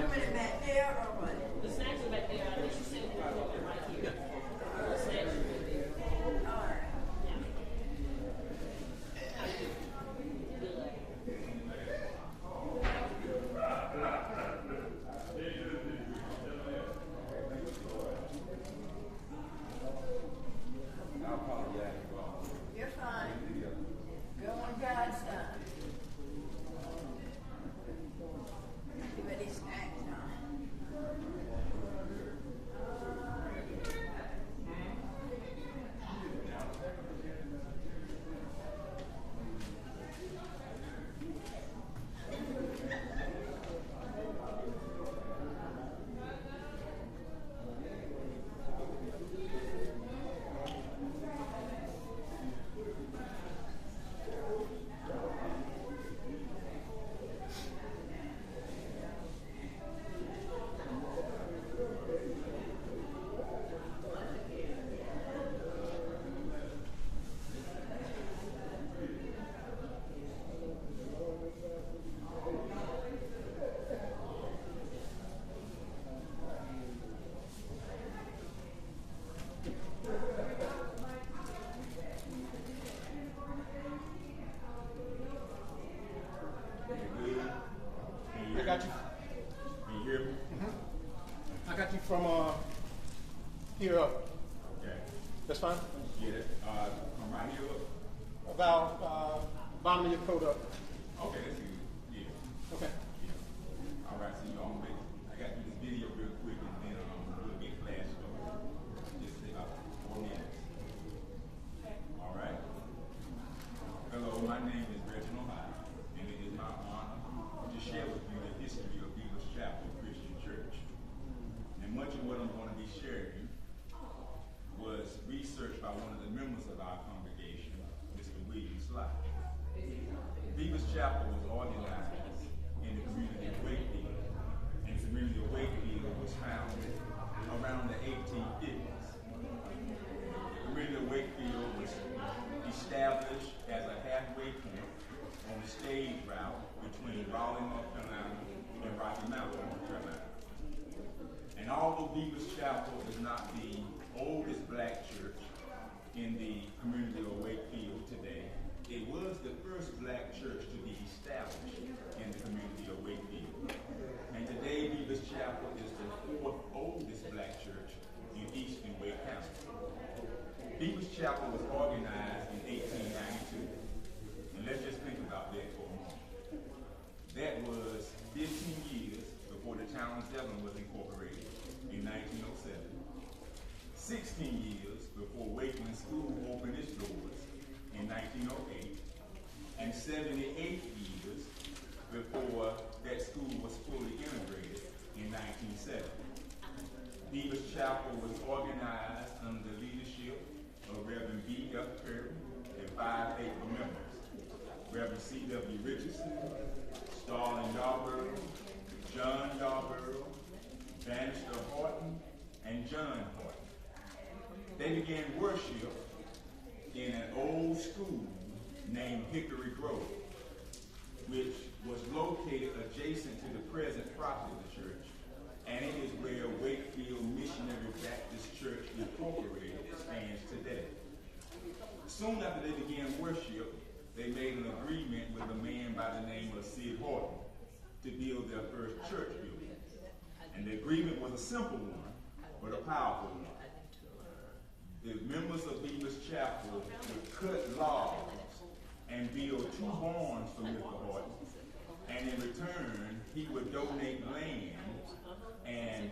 doing it back there or what? The snacks are back there. I think she said it right here. The snacks are back there. All right. You're fine. Go on God's time. But it's snack time. I got you. Can you hear me? I got you from here up. Okay. That's fine. Get it? From right here up? About bottom of your coat up. Okay, that's good. Yeah. Okay. Yeah. All right, so you on with it. I got to do this video real quick and then we'll get flash over. Just take about 4 minutes. All right. Hello, my name is Reginald Hyde, and it is my honor to share with you the history of Beavers Chapel Christian Church. And much of what I'm going to be sharing was researched by one of the members of our congregation, Mr. William Slide. Beavers Chapel was organized in the community of Wakefield, and the community of Wakefield was founded around the 1850s. The community of Wakefield was established as a halfway point on the stage route between Raleigh, North Carolina, and Rocky Mountain, North Carolina. And although Beavers Chapel is not the oldest black church in the community of Wakefield today, it was the first black church to be established in the community of Wakefield. And today, Beavers Chapel is the 4th oldest black church in eastern Wake County. Beavers Chapel was organized in 1892. And let's just think about that for a moment. That was 15 years before the town of Devon was incorporated in 1907. 16 years before Wakeland School opened its doors in 1908. And 78 years before that school was fully integrated in 1970. Beavers Chapel was organized under the leadership of Reverend B. F. Curry and 5 faithful members. Reverend C.W. Richardson, Starling Yarborough, John Yarborough, Bannister Horton, and John Horton. They began worship in an old school named Hickory Grove, which was located adjacent to the present property of the church, and it is where Wakefield Missionary Baptist Church Incorporated stands today. Soon after they began worship, they made an agreement with a man by the name of Sid Horton to build their first church building. And the agreement was a simple one, but a powerful one. The members of Beavers Chapel would cut logs and build 2 barns for Mr. Horton, and in return, he would donate land and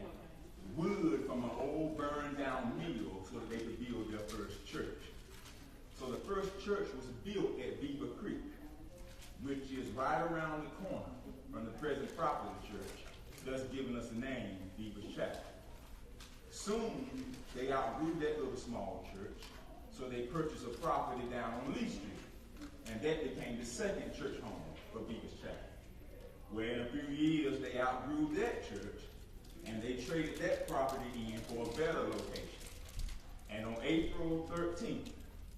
wood from an old burned down mill so that they could build their first church. So the first church was built at Beaver Creek, which is right around the corner from the present property of the church, thus giving us the name Beavers Chapel. Soon, they outgrew that little small church, so they purchased a property down on Lee Street, and that became the second church home for Beavers Chapel. Where in a few years, they outgrew that church, and they traded that property in for a better location. And on April 13th,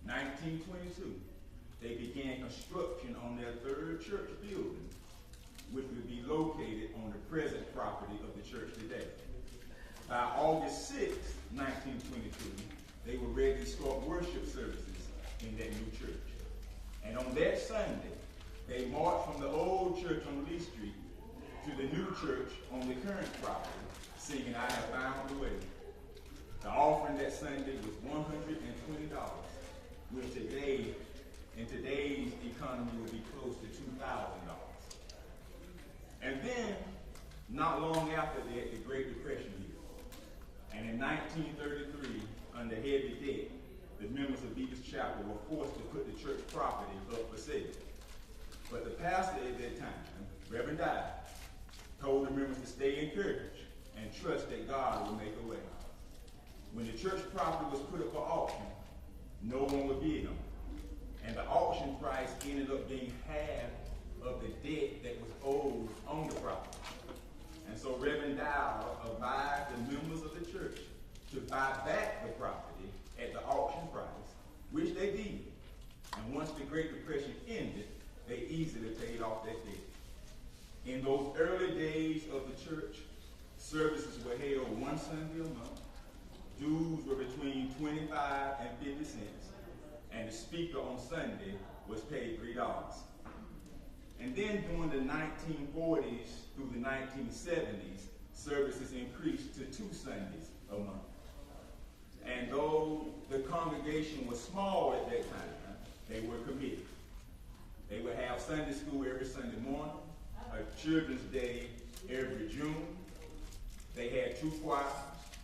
1922, they began construction on their 3rd church building which would be located on the present property of the church today. By August 6, 1922, they were ready to start worship services in that new church. And on that Sunday, they marched from the old church on Lee Street to the new church on the current property, singing, "I Have Found a Way." The offering that Sunday was $120, which today, in today's economy, would be close to $2,000. And then, not long after that, the Great Depression hit. And in 1933, under heavy debt, the members of Beavers Chapel were forced to put the church property up for sale. But the pastor at that time, Reverend Dye, told the members to stay encouraged and trust that God would make a way. When the church property was put up for auction, no one would bid on it. And the auction price ended up being half of the debt that was owed on the property. And so Reverend Dow advised the members of the church to buy back the property at the auction price, which they did. And once the Great Depression ended, they easily paid off that debt. In those early days of the church, services were held one Sunday a month. Dues were between 25 and 50 cents. And the speaker on Sunday was paid $3. And then during the 1940s through the 1970s, services increased to 2 Sundays a month. And though the congregation was small at that time, they were committed. They would have Sunday school every Sunday morning, a children's day every June. They had 2 choirs,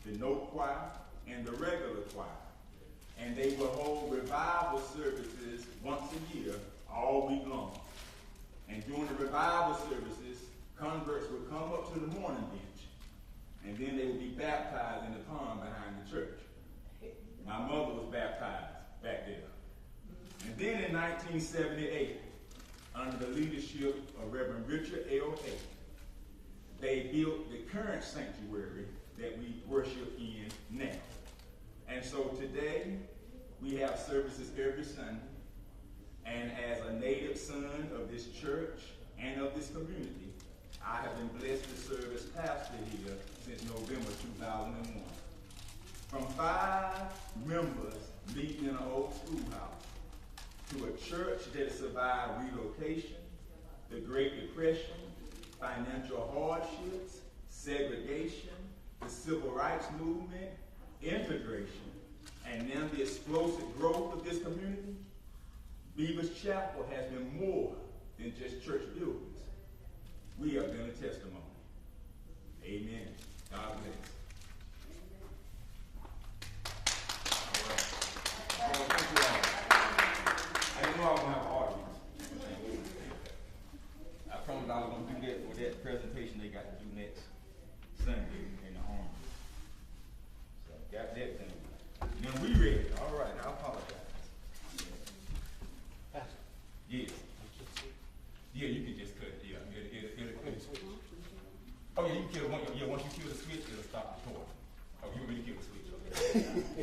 the note choir and the regular choir. And they would hold revival services once a year, all week long. And during the revival services, converts would come up to the morning bench, and then they would be baptized in the pond behind the church. My mother was baptized back there. And then in 1978, under the leadership of Reverend Richard L. Hay, they built the current sanctuary that we worship in now. And so today, we have services every Sunday. And as a native son of this church and of this community, I have been blessed to serve as pastor here since November 2001. From 5 members meeting in an old schoolhouse to a church that survived relocation, the Great Depression, financial hardships, segregation, the civil rights movement, integration, and now the explosive growth of this community, Beavers Chapel has been more than just church buildings. We have been a testimony. Amen. God bless. All right. Thank you all. I didn't know I was going to have an audience. I promised I was going to do that for that presentation they got to do next Sunday in the home. So got that done. Then we ready. All right. I apologize. Yes. Yeah, you can just cut it. Yeah, oh yeah, you kill one. Yeah, once you kill the switch, it'll stop recording. Oh, you want me to kill the switch? Okay.